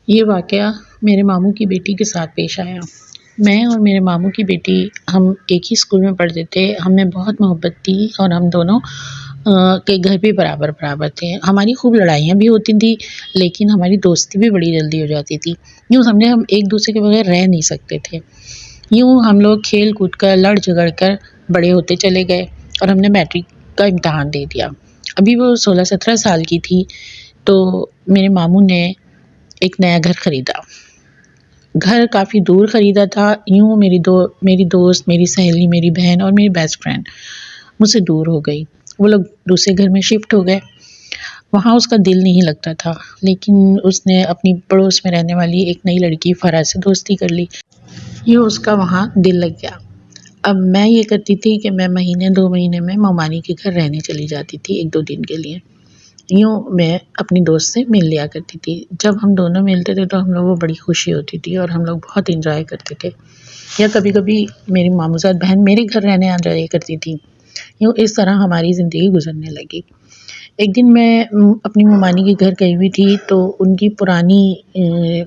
یہ واقعہ میرے ماموں کی بیٹی کے ساتھ پیش آیا۔ میں اور میرے ماموں کی بیٹی ہم ایک ہی اسکول میں پڑھتے تھے، ہم میں بہت محبت تھی اور ہم دونوں کے گھر بھی برابر برابر تھے۔ ہماری خوب لڑائیاں بھی ہوتی تھیں، لیکن ہماری دوستی بھی بڑی جلدی ہو جاتی تھی۔ یوں سمجھے ہم ایک دوسرے کے بغیر رہ نہیں سکتے تھے۔ یوں ہم لوگ کھیل کود کر لڑ جھگڑ کر بڑے ہوتے چلے گئے اور ہم نے میٹرک کا امتحان دے دیا۔ ابھی وہ 16-17 سال کی تھی تو میرے ماموں نے ایک نیا گھر خریدا۔ گھر کافی دور خریدا تھا۔ یوں میری دوست، میری سہیلی، میری بہن اور میری بیسٹ فرینڈ مجھ سے دور ہو گئی۔ وہ لوگ دوسرے گھر میں شفٹ ہو گئے۔ وہاں اس کا دل نہیں لگتا تھا، لیکن اس نے اپنی پڑوس میں رہنے والی ایک نئی لڑکی فرح سے دوستی کر لی۔ یوں اس کا وہاں دل لگ گیا۔ اب میں یہ کرتی تھی کہ میں مہینے 2 مہینے میں ممانی کے گھر رہنے چلی جاتی تھی 1-2 دن کے لیے۔ یوں میں اپنی دوست سے مل لیا کرتی تھی۔ جب ہم دونوں ملتے تھے تو ہم لوگوں کو بڑی خوشی ہوتی تھی اور ہم لوگ بہت انجوائے کرتے تھے۔ یا کبھی کبھی میری ماموزاد بہن میرے گھر رہنے آ جایا کرتی تھی۔ یوں اس طرح ہماری زندگی گزرنے لگی۔ ایک دن میں اپنی ممانی کے گھر گئی ہوئی تھی تو ان کی پرانی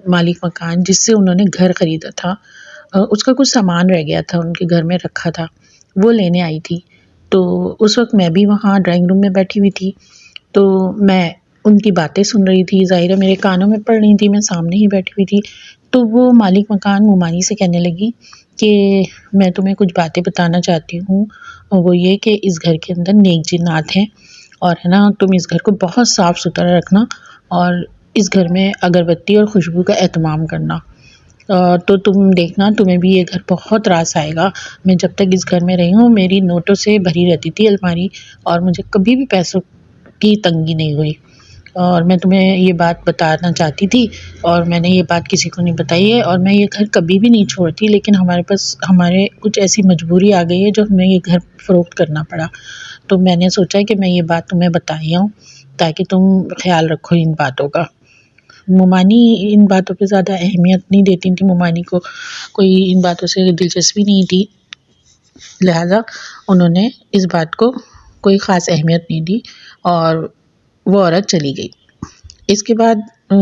مالک مکان جس سے انہوں نے گھر خریدا تھا، اس کا کچھ سامان رہ گیا تھا، ان کے گھر میں رکھا تھا، وہ لینے آئی تھی۔ تو اس وقت میں بھی وہاں ڈرائنگ روم میں بیٹھی ہوئی تھی، تو میں ان کی باتیں سن رہی تھی۔ ظاہر ہے میرے کانوں میں پڑ رہی تھی، میں سامنے ہی بیٹھی ہوئی تھی۔ تو وہ مالک مکان ممانی سے کہنے لگی کہ میں تمہیں کچھ باتیں بتانا چاہتی ہوں، اور وہ یہ کہ اس گھر کے اندر نیک جنات ہیں، اور ہے نا تم اس گھر کو بہت صاف ستھرا رکھنا اور اس گھر میں اگربتی اور خوشبو کا اہتمام کرنا، تو تم دیکھنا تمہیں بھی یہ گھر بہت راس آئے گا۔ میں جب تک اس گھر میں رہی ہوں میری نوٹوں سے بھری رہتی تھی الماری، اور مجھے کبھی بھی پیسوں کی تنگی نہیں ہوئی، اور میں تمہیں یہ بات بتانا چاہتی تھی اور میں نے یہ بات کسی کو نہیں بتائی ہے، اور میں یہ گھر کبھی بھی نہیں چھوڑتی، لیکن ہمارے کچھ ایسی مجبوری آ گئی ہے جو ہمیں یہ گھر فروخت کرنا پڑا، تو میں نے سوچا کہ میں یہ بات تمہیں بتائی ہوں تاکہ تم خیال رکھو ان باتوں کا۔ ممانی ان باتوں پہ زیادہ اہمیت نہیں دیتی تھی، ممانی کو کوئی ان باتوں سے دلچسپی نہیں تھی، لہذا انہوں نے اس بات کو کوئی خاص اہمیت نہیں دی اور وہ عورت چلی گئی۔ اس کے بعد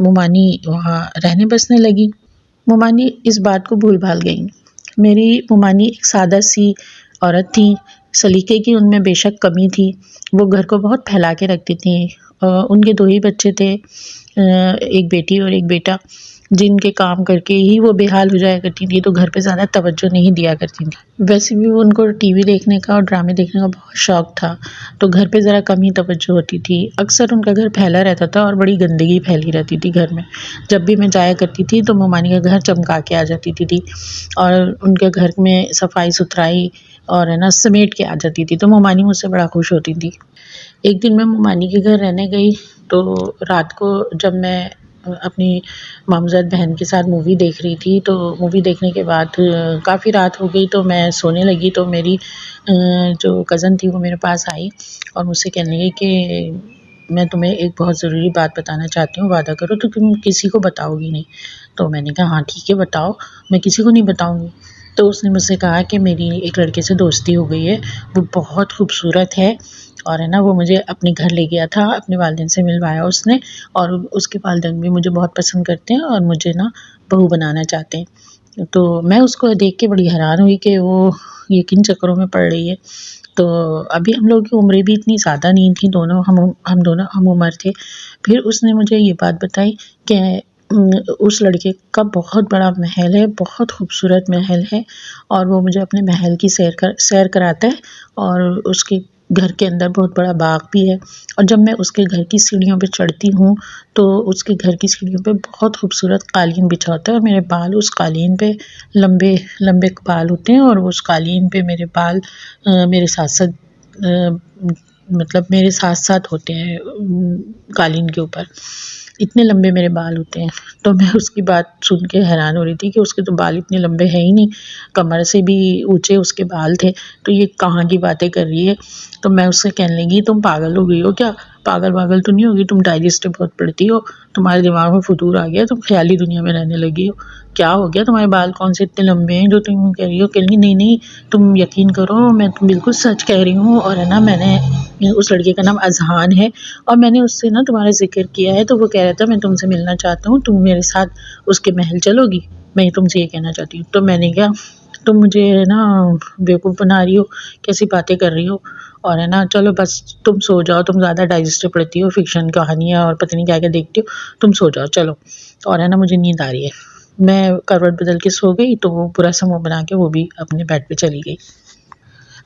ممانی وہاں رہنے بسنے لگی۔ ممانی اس بات کو بھول بھال گئی۔ میری ممانی ایک سادہ سی عورت تھی، سلیقے کی ان میں بے شک کمی تھی۔ وہ گھر کو بہت پھیلا کے رکھتی تھیں۔ ان کے 2 ہی بچے تھے، ایک بیٹی اور ایک بیٹا، جن کے کام کر کے ہی وہ بے حال ہو جایا کرتی تھی، تو گھر پہ زیادہ توجہ نہیں دیا کرتی تھی۔ ویسے بھی ان کو ٹی وی دیکھنے کا اور ڈرامے دیکھنے کا بہت شوق تھا، تو گھر پہ ذرا کم ہی توجہ ہوتی تھی۔ اکثر ان کا گھر پھیلا رہتا تھا اور بڑی گندگی پھیلی رہتی تھی گھر میں۔ جب بھی میں جایا کرتی تھی تو ممانی کا گھر چمکا کے آ جاتی تھی اور ان کے گھر میں صفائی ستھرائی اور ہے نا سمیٹ کے آ جاتی تھی، تو ممانی مجھ سے بڑا خوش ہوتی تھی۔ ایک دن میں ممانی کے گھر رہنے گئی تو رات کو جب میں اپنی ماموزاد بہن کے ساتھ مووی دیکھ رہی تھی، تو مووی دیکھنے کے بعد کافی رات ہو گئی تو میں سونے لگی، تو میری جو کزن تھی وہ میرے پاس آئی اور مجھ سے کہنے لگی کہ میں تمہیں ایک بہت ضروری بات بتانا چاہتی ہوں، وعدہ کرو تو تم کسی کو بتاؤ گی نہیں۔ تو میں نے کہا ہاں ٹھیک ہے بتاؤ، میں کسی کو نہیں بتاؤں گی۔ تو اس نے مجھ سے کہا کہ میری ایک لڑکے سے دوستی ہو گئی ہے، وہ بہت خوبصورت ہے، اور ہے نا وہ مجھے اپنے گھر لے گیا تھا، اپنے والدین سے ملوایا اس نے، اور اس کے والدین بھی مجھے بہت پسند کرتے ہیں اور مجھے نا بہو بنانا چاہتے ہیں۔ تو میں اس کو دیکھ کے بڑی حیران ہوئی کہ وہ یہ کن چکروں میں پڑ رہی ہے۔ تو ابھی ہم لوگ کی عمریں بھی اتنی زیادہ نہیں تھیں، ہم دونوں ہم عمر تھے۔ پھر اس نے مجھے یہ بات بتائی کہ اس لڑکے کا بہت بڑا محل ہے، بہت خوبصورت محل ہے، اور وہ مجھے اپنے محل کی سیر کراتا ہے، اور اس کے گھر کے اندر بہت بڑا باغ بھی ہے، اور جب میں اس کے گھر کی سیڑھیوں پہ چڑھتی ہوں تو اس کے گھر کی سیڑھیوں پہ بہت خوبصورت قالین بچھا ہوتا ہے، اور میرے بال اس قالین پہ لمبے لمبے بال ہوتے ہیں، اور اس قالین پہ میرے بال میرے ساتھ ساتھ مطلب میرے ساتھ ساتھ ہوتے ہیں قالین کے اوپر، اتنے لمبے میرے بال ہوتے ہیں۔ تو میں اس کی بات سن کے حیران ہو رہی تھی کہ اس کے تو بال اتنے لمبے ہیں ہی نہیں، کمر سے بھی اونچے اس کے بال تھے، تو یہ کہاں کی باتیں کر رہی ہے۔ تو میں اس سے کہنے لگی تم پاگل ہو گئی ہو کیا، پاگل واگل تو نہیں ہوگی، تم ڈائجسٹو بہت پڑھتی ہو، تمہارے دماغ میں فطور آ گیا، تم خیالی دنیا میں رہنے لگی ہو، کیا ہو گیا، تمہارے بال کون سے اتنے لمبے ہیں جو تم کہہ رہی ہو؟ کہ نہیں نہیں، تم یقین کرو، میں بالکل سچ کہہ رہی ہوں، اور ہے نا میں نے اس لڑکے کا نام اذہان ہے، اور میں نے اس سے نا تمہارا ذکر کیا ہے، تو وہ کہہ رہا تھا میں تم سے ملنا چاہتا ہوں، تم میرے ساتھ اس کے محل چلو گی؟ میں تم سے یہ کہنا چاہتی ہوں۔ تو میں نے کہا تم مجھے ہے نا بیوقوف بنا رہی ہو، کیسی باتیں کر رہی ہو، اور ہے نا چلو بس تم سو جاؤ، تم زیادہ ڈائجسٹو پڑھتی ہو، فکشن کہانیاں اور پتہ نہیں کیا کیا دیکھتی ہو، تم سو جاؤ چلو، اور ہے نا مجھے نیند آ رہی ہے۔ میں کروٹ بدل کے سو گئی، تو وہ پورا سا منہ بنا کے وہ بھی اپنے بیڈ پہ چلی گئی۔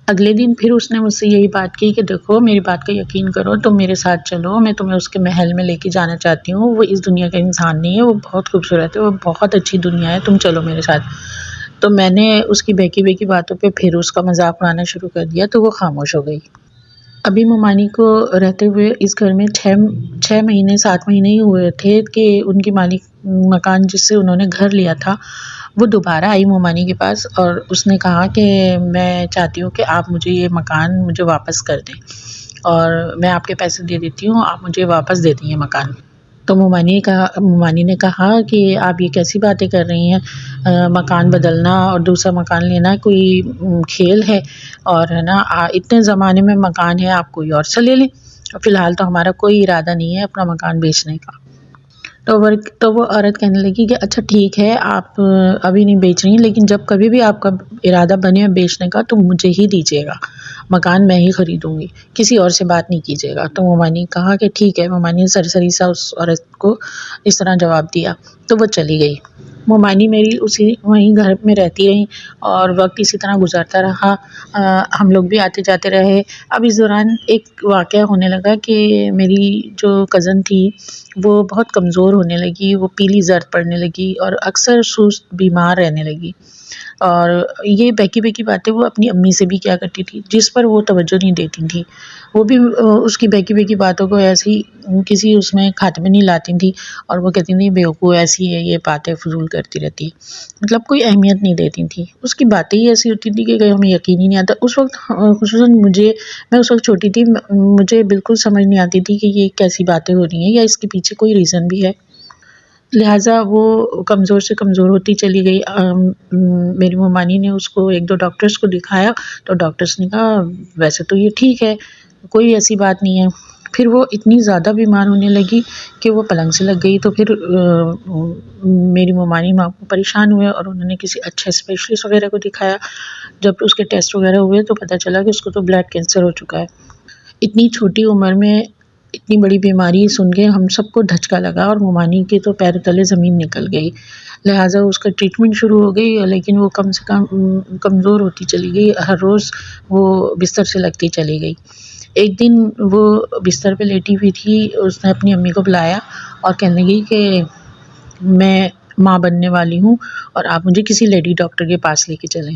اگلے دن پھر اس نے مجھ سے یہی بات کی کہ دیکھو میری بات کا یقین کرو، تم میرے ساتھ چلو، میں تمہیں اس کے محل میں لے کے جانا چاہتی ہوں، وہ اس دنیا کا انسان نہیں ہے، وہ بہت خوبصورت ہے، وہ بہت اچھی دنیا ہے، تم چلو میرے ساتھ۔ تو میں نے اس کی بہکی بہکی باتوں پہ پھر اس کا مذاق اڑانا شروع کر دیا، تو وہ خاموش ہو گئی۔ ابھی ممانی کو رہتے ہوئے اس گھر میں 6 مہینے 7 مہینے ہی ہوئے تھے کہ ان کی مالک مکان جس سے انہوں نے گھر لیا تھا وہ دوبارہ آئی ممانی کے پاس، اور اس نے کہا کہ میں چاہتی ہوں کہ آپ مجھے یہ مکان مجھے واپس کر دیں، اور میں آپ کے پیسے دے دیتی ہوں، آپ مجھے واپس دے دیں یہ مکان۔ تو ممانی نے کہا کہ آپ یہ کیسی باتیں کر رہی ہیں، مکان بدلنا اور دوسرا مکان لینا کوئی کھیل ہے، اور ہے نا اتنے زمانے میں مکان ہے، آپ کوئی اور سے لے لیں، فی الحال تو ہمارا کوئی ارادہ نہیں ہے اپنا مکان بیچنے کا۔ تو وہ عورت کہنے لگی کہ اچھا ٹھیک ہے، آپ ابھی نہیں بیچ رہی ہیں، لیکن جب کبھی بھی آپ کا ارادہ بنے بیچنے کا تو مجھے ہی دیجیے گا، مکان میں ہی خریدوں گی، کسی اور سے بات نہیں کیجیے گا۔ تو ممانی نے کہا کہ ٹھیک ہے، ممانی نے سرسری سا اس عورت کو اس طرح جواب دیا، تو وہ چلی گئی۔ ممانی میری وہیں گھر میں رہتی رہی، اور وقت اسی طرح گزرتا رہا، ہم لوگ بھی آتے جاتے رہے۔ اب اس دوران ایک واقعہ ہونے لگا کہ میری جو کزن تھی وہ بہت کمزور ہونے لگی، وہ پیلی زرد پڑنے لگی اور اکثر سست بیمار رہنے لگی، اور یہ بہکی بہکی باتیں وہ اپنی امی سے بھی کیا کرتی تھی، جس پر وہ توجہ نہیں دیتی تھی، وہ بھی اس کی بہکی بہکی باتوں کو ایسی کسی اس میں خاتمے نہیں لاتی تھی، اور وہ کہتی تھی بیوقوف ایسی ہے، یہ باتیں فضول کرتی رہتی ہے، مطلب کوئی اہمیت نہیں دیتی تھی، اس کی باتیں ہی ایسی ہوتی تھی کہ ہمیں یقین ہی نہیں آتا۔ اس وقت خصوصاً میں اس وقت چھوٹی تھی، مجھے بالکل سمجھ نہیں آتی تھی کہ یہ کیسی باتیں ہو رہی ہیں، یا اس کے پیچھے کوئی ریزن بھی ہے، لہٰذا وہ کمزور سے کمزور ہوتی چلی گئی۔ میری ممانی نے اس کو 1-2 ڈاکٹرز کو دکھایا، تو ڈاکٹرز نے کہا ویسے تو یہ ٹھیک ہے، کوئی ایسی بات نہیں ہے۔ پھر وہ اتنی زیادہ بیمار ہونے لگی کہ وہ پلنگ سے لگ گئی، تو پھر میری ممانی پریشان ہوئے، اور انہوں نے کسی اچھے اسپیشلسٹ وغیرہ کو دکھایا۔ جب اس کے ٹیسٹ وغیرہ ہوئے تو پتہ چلا کہ اس کو تو بلڈ کینسر ہو چکا ہے۔ اتنی چھوٹی عمر میں اتنی بڑی بیماری سن کے ہم سب کو دھچکا لگا، اور ممانی کے تو پیر تلے زمین نکل گئی، لہٰذا اس کا ٹریٹمنٹ شروع ہو گئی، لیکن وہ کم سے کم کمزور ہوتی چلی گئی، ہر روز وہ بستر سے لگتی چلی گئی۔ ایک دن وہ بستر پہ لیٹی ہوئی تھی، اس نے اپنی امی کو بلایا اور کہنے لگی کہ میں ماں بننے والی ہوں، اور آپ مجھے کسی لیڈی ڈاکٹر کے پاس لے کے چلیں۔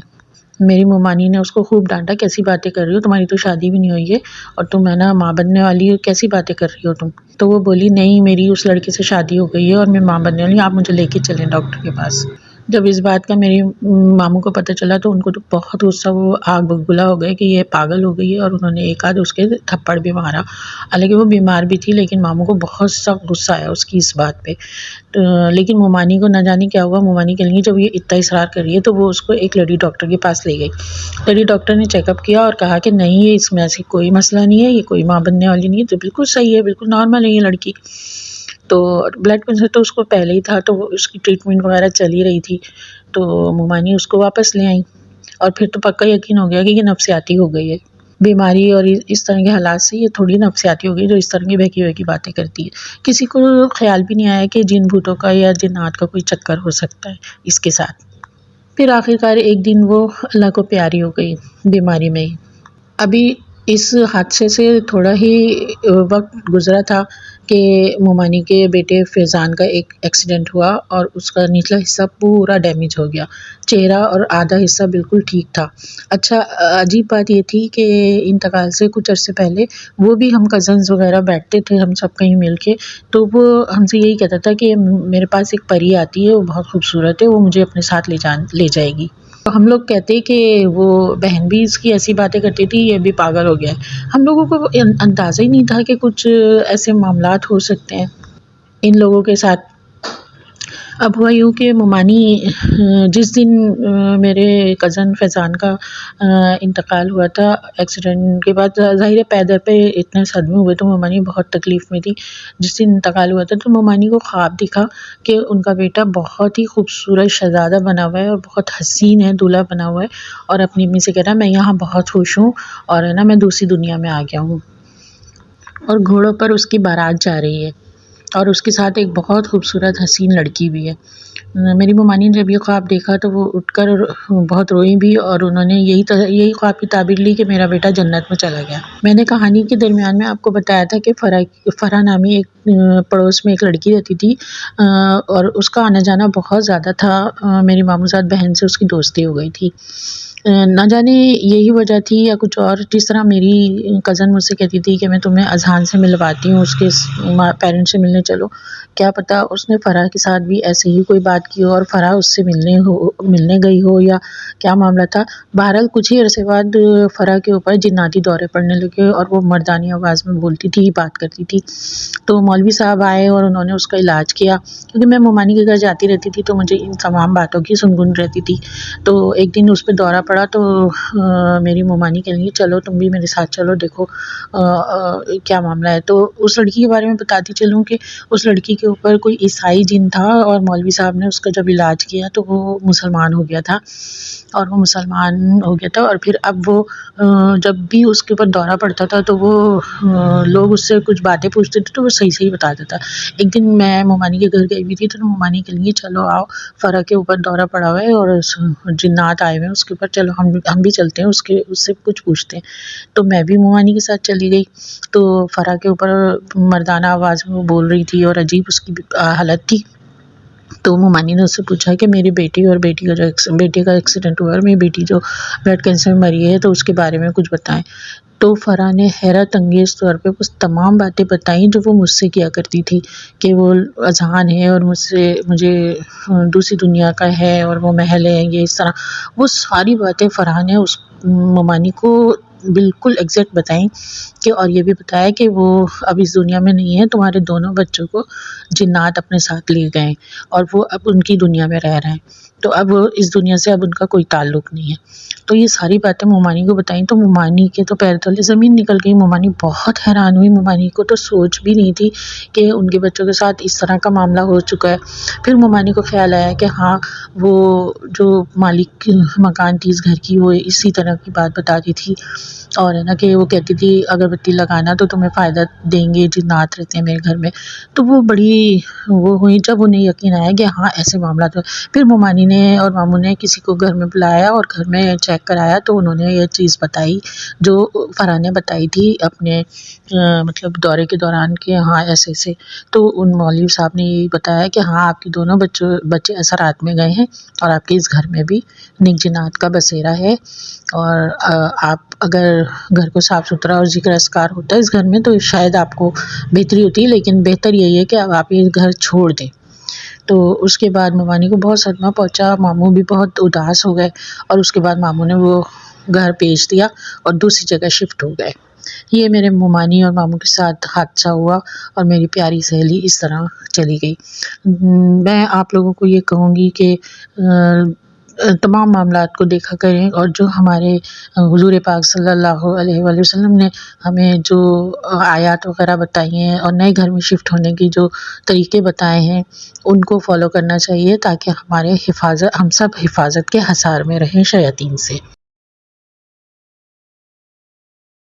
میری ممانی نے اس کو خوب ڈانٹا، کیسی باتیں کر رہی ہو، تمہاری تو شادی بھی نہیں ہوئی ہے، اور تم ہے نا ماں بننے والی ہو، کیسی باتیں کر رہی ہو تم؟ تو وہ بولی نہیں، میری اس لڑکے سے شادی ہو گئی ہے اور میں ماں بننے والی ہوں، آپ مجھے لے کے چلیں ڈاکٹر کے پاس۔ جب اس بات کا میری ماموں کو پتہ چلا تو ان کو تو بہت غصہ، وہ آگ بگبلا ہو گئے کہ یہ پاگل ہو گئی ہے، اور انہوں نے ایک آدھ اس کے تھپڑ بھی مارا، حالانکہ وہ بیمار بھی تھی، لیکن ماموں کو بہت سخت غصہ آیا اس کی اس بات پہ۔ لیکن ممانی کو نہ جانے کیا ہوا، ممانی کہنے لگی جب یہ اتنا اصرار کر رہی ہے تو وہ اس کو ایک لیڈی ڈاکٹر کے پاس لے گئی۔ لیڈی ڈاکٹر نے چیک اپ کیا اور کہا کہ نہیں، یہ اس میں ایسی کوئی مسئلہ نہیں ہے، یہ کوئی ماں بننے والی نہیں ہے، تو بالکل صحیح ہے، بالکل نارمل ہے یہ لڑکی۔ تو بلڈ کینسر تو اس کو پہلے ہی تھا، تو اس کی ٹریٹمنٹ وغیرہ چل ہی رہی تھی، تو ممانی اس کو واپس لے آئیں، اور پھر تو پکا یقین ہو گیا کہ یہ نفسیاتی ہو گئی ہے، بیماری اور اس طرح کے حالات سے یہ تھوڑی نفسیاتی ہو گئی جو اس طرح کی بہکی بہکی باتیں کرتی ہے۔ کسی کو خیال بھی نہیں آیا کہ جن بھوتوں کا یا جنات کا کوئی چکر ہو سکتا ہے اس کے ساتھ۔ پھر آخرکار ایک دن وہ اللہ کو پیاری ہو گئی بیماری میں ہی۔ ابھی اس حادثے سے تھوڑا ہی وقت گزرا تھا کہ ممانی کے بیٹے فیضان کا ایک ایکسیڈنٹ ہوا، اور اس کا نچلا حصہ پورا ڈیمیج ہو گیا، چہرہ اور آدھا حصہ بالکل ٹھیک تھا۔ اچھا عجیب بات یہ تھی کہ انتقال سے کچھ عرصے پہلے وہ بھی، ہم کزنز وغیرہ بیٹھتے تھے ہم سب کہیں مل کے، تو وہ ہم سے یہی کہتا تھا کہ میرے پاس ایک پری آتی ہے، وہ بہت خوبصورت ہے، وہ مجھے اپنے ساتھ لے جائے گی، ہم لوگ کہتے کہ وہ بہن بھی اس کی ایسی باتیں کرتی تھی، یہ بھی پاگل ہو گیا ہے۔ ہم لوگوں کو اندازہ ہی نہیں تھا کہ کچھ ایسے معاملات ہو سکتے ہیں ان لوگوں کے ساتھ۔ اب ہوا یوں کہ ممانی جس دن میرے کزن فیضان کا انتقال ہوا تھا ایکسیڈنٹ کے بعد، ظاہر ہے پیدل پہ اتنے صدمے ہوئے تو ممانی بہت تکلیف میں تھی۔ جس دن انتقال ہوا تھا تو ممانی کو خواب دکھا کہ ان کا بیٹا بہت ہی خوبصورت شہزادہ بنا ہوا ہے اور بہت حسین ہے، دولہا بنا ہوا ہے، اور اپنی امی سے کہہ رہا ہے میں یہاں بہت خوش ہوں اور ہے نا میں دوسری دنیا میں آ گیا ہوں، اور گھوڑوں پر اس کی بارات جا رہی ہے اور اس کے ساتھ ایک بہت خوبصورت حسین لڑکی بھی ہے۔ میری ممانی نے جب یہ خواب دیکھا تو وہ اٹھ کر بہت روئی بھی، اور انہوں نے یہی خواب کی تعبیر لی کہ میرا بیٹا جنت میں چلا گیا۔ میں نے کہانی کے درمیان میں آپ کو بتایا تھا کہ فرح نامی ایک پڑوس میں ایک لڑکی رہتی تھی، اور اس کا آنا جانا بہت زیادہ تھا۔ میری ماموزاد بہن سے اس کی دوستی ہو گئی تھی، نہ جانے یہی وجہ تھی یا کچھ اور۔ جس طرح میری کزن مجھ سے کہتی تھی کہ میں تمہیں اذہان سے ملواتی ہوں، اس کے پیرنٹس سے ملنے چلو، کیا پتہ اس نے فرح کے ساتھ بھی ایسے ہی کوئی بات کی ہو اور فرح اس سے ملنے گئی ہو یا کیا معاملہ تھا۔ بہرحال کچھ ہی عرصے بعد فرح کے اوپر جناتی دورے پڑنے لگے اور وہ مردانی آواز میں بولتی تھی، بات کرتی تھی۔ تو مولوی صاحب آئے اور انہوں نے اس کا علاج کیا، کیونکہ میں ممانی کے گھر جاتی رہتی تھی تو مجھے ان تمام باتوں کی سنگن رہتی تھی۔ تو ایک دن اس پہ دورہ پڑا تو میری ممانی کہنے لگی چلو تم بھی میرے ساتھ چلو، دیکھو کیا معاملہ ہے۔ تو اس لڑکی کے بارے میں بتاتی چلوں کہ اس لڑکی کے اوپر کوئی عیسائی جن تھا، اور مولوی صاحب نے اس کا جب علاج کیا تو وہ مسلمان ہو گیا تھا، اور پھر اب وہ جب بھی اس کے اوپر دورہ پڑتا تھا تو وہ لوگ اس سے کچھ باتیں پوچھتے تھے تو وہ صحیح صحیح بتاتا تھا۔ ایک دن میں ممانی کے گھر گئی ہوئی تھی تو ممانی کے لیے چلو آؤ، فرح کے اوپر دورہ پڑا ہوا ہے اور جنات آئے ہوئے ہیں اس کے اوپر، چلو ہم بھی چلتے ہیں، اس سے کچھ پوچھتے ہیں۔ تو میں بھی ممانی کے ساتھ چلی گئی، تو فرح کے اوپر مردانہ آواز میں وہ بول رہی تھی اور عجیب اس کی حالت تھی۔ تو ممانی نے اس سے پوچھا کہ میری بیٹی اور بیٹے کا ایکسیڈنٹ ہوا اور میری بیٹی جو بلڈ کینسر میں مری ہے تو اس کے بارے میں کچھ بتائیں۔ تو فرح نے حیرت انگیز طور پہ وہ تمام باتیں بتائیں جو وہ مجھ سے کیا کرتی تھی، کہ وہ اذہان ہے اور مجھے دوسری دنیا کا ہے اور وہ محل ہے، یہ اس طرح وہ ساری باتیں فرح نے اس ممانی کو بالکل ایگزیکٹ بتائیں، کہ اور یہ بھی بتایا کہ وہ اب اس دنیا میں نہیں ہے، تمہارے دونوں بچوں کو جنات اپنے ساتھ لے گئے اور وہ اب ان کی دنیا میں رہ رہے ہیں، تو اب اس دنیا سے اب ان کا کوئی تعلق نہیں ہے۔ تو یہ ساری باتیں ممانی کو بتائیں تو ممانی کے تو پیر تلے زمین نکل گئی۔ ممانی بہت حیران ہوئی، ممانی کو تو سوچ بھی نہیں تھی کہ ان کے بچوں کے ساتھ اس طرح کا معاملہ ہو چکا ہے۔ پھر ممانی کو خیال آیا کہ ہاں وہ جو مالک مکان تھی اس گھر کی وہ اسی طرح کی بات بتاتی تھی، اور ہے نا کہ وہ کہتی تھی اگربتی لگانا تو تمہیں فائدہ دیں گے، جنات رہتے ہیں میرے گھر میں۔ تو وہ بڑی وہ ہوئی جب انہیں یقین آیا کہ ہاں ایسے معاملات ہوئے۔ پھر ممانی نے اور ماموں نے کسی کو گھر میں بلایا اور گھر میں چیک کرایا تو انہوں نے یہ چیز بتائی جو فرح نے بتائی تھی اپنے مطلب دورے کے دوران، کہ ہاں ایسے ایسے۔ تو ان مولوی صاحب نے یہ بتایا کہ ہاں آپ کے دونوں بچے اثرات میں گئے ہیں اور آپ کے اس گھر میں بھی نیک جنات کا بسیرا ہے، اور آپ اگر گھر کو صاف ستھرا اور ذکر اذکار ہوتا ہے اس گھر میں تو شاید آپ کو بہتری ہوتی ہے، لیکن بہتر یہی ہے کہ اب آپ یہ گھر چھوڑ دیں۔ تو اس کے بعد ممانی کو بہت صدمہ پہنچا، ماموں بھی بہت اداس ہو گئے، اور اس کے بعد ماموں نے وہ گھر بیچ دیا اور دوسری جگہ شفٹ ہو گئے۔ یہ میرے ممانی اور ماموں کے ساتھ حادثہ ہوا اور میری پیاری سہیلی اس طرح چلی گئی۔ میں آپ لوگوں کو یہ کہوں گی کہ تمام معاملات کو دیکھا کریں، اور جو ہمارے حضور پاک صلی اللہ علیہ وآلہ وسلم نے ہمیں جو آیات وغیرہ بتائی ہیں اور نئے گھر میں شفٹ ہونے کی جو طریقے بتائے ہیں ان کو فالو کرنا چاہیے، تاکہ ہم سب حفاظت کے حصار میں رہیں شیاطین سے۔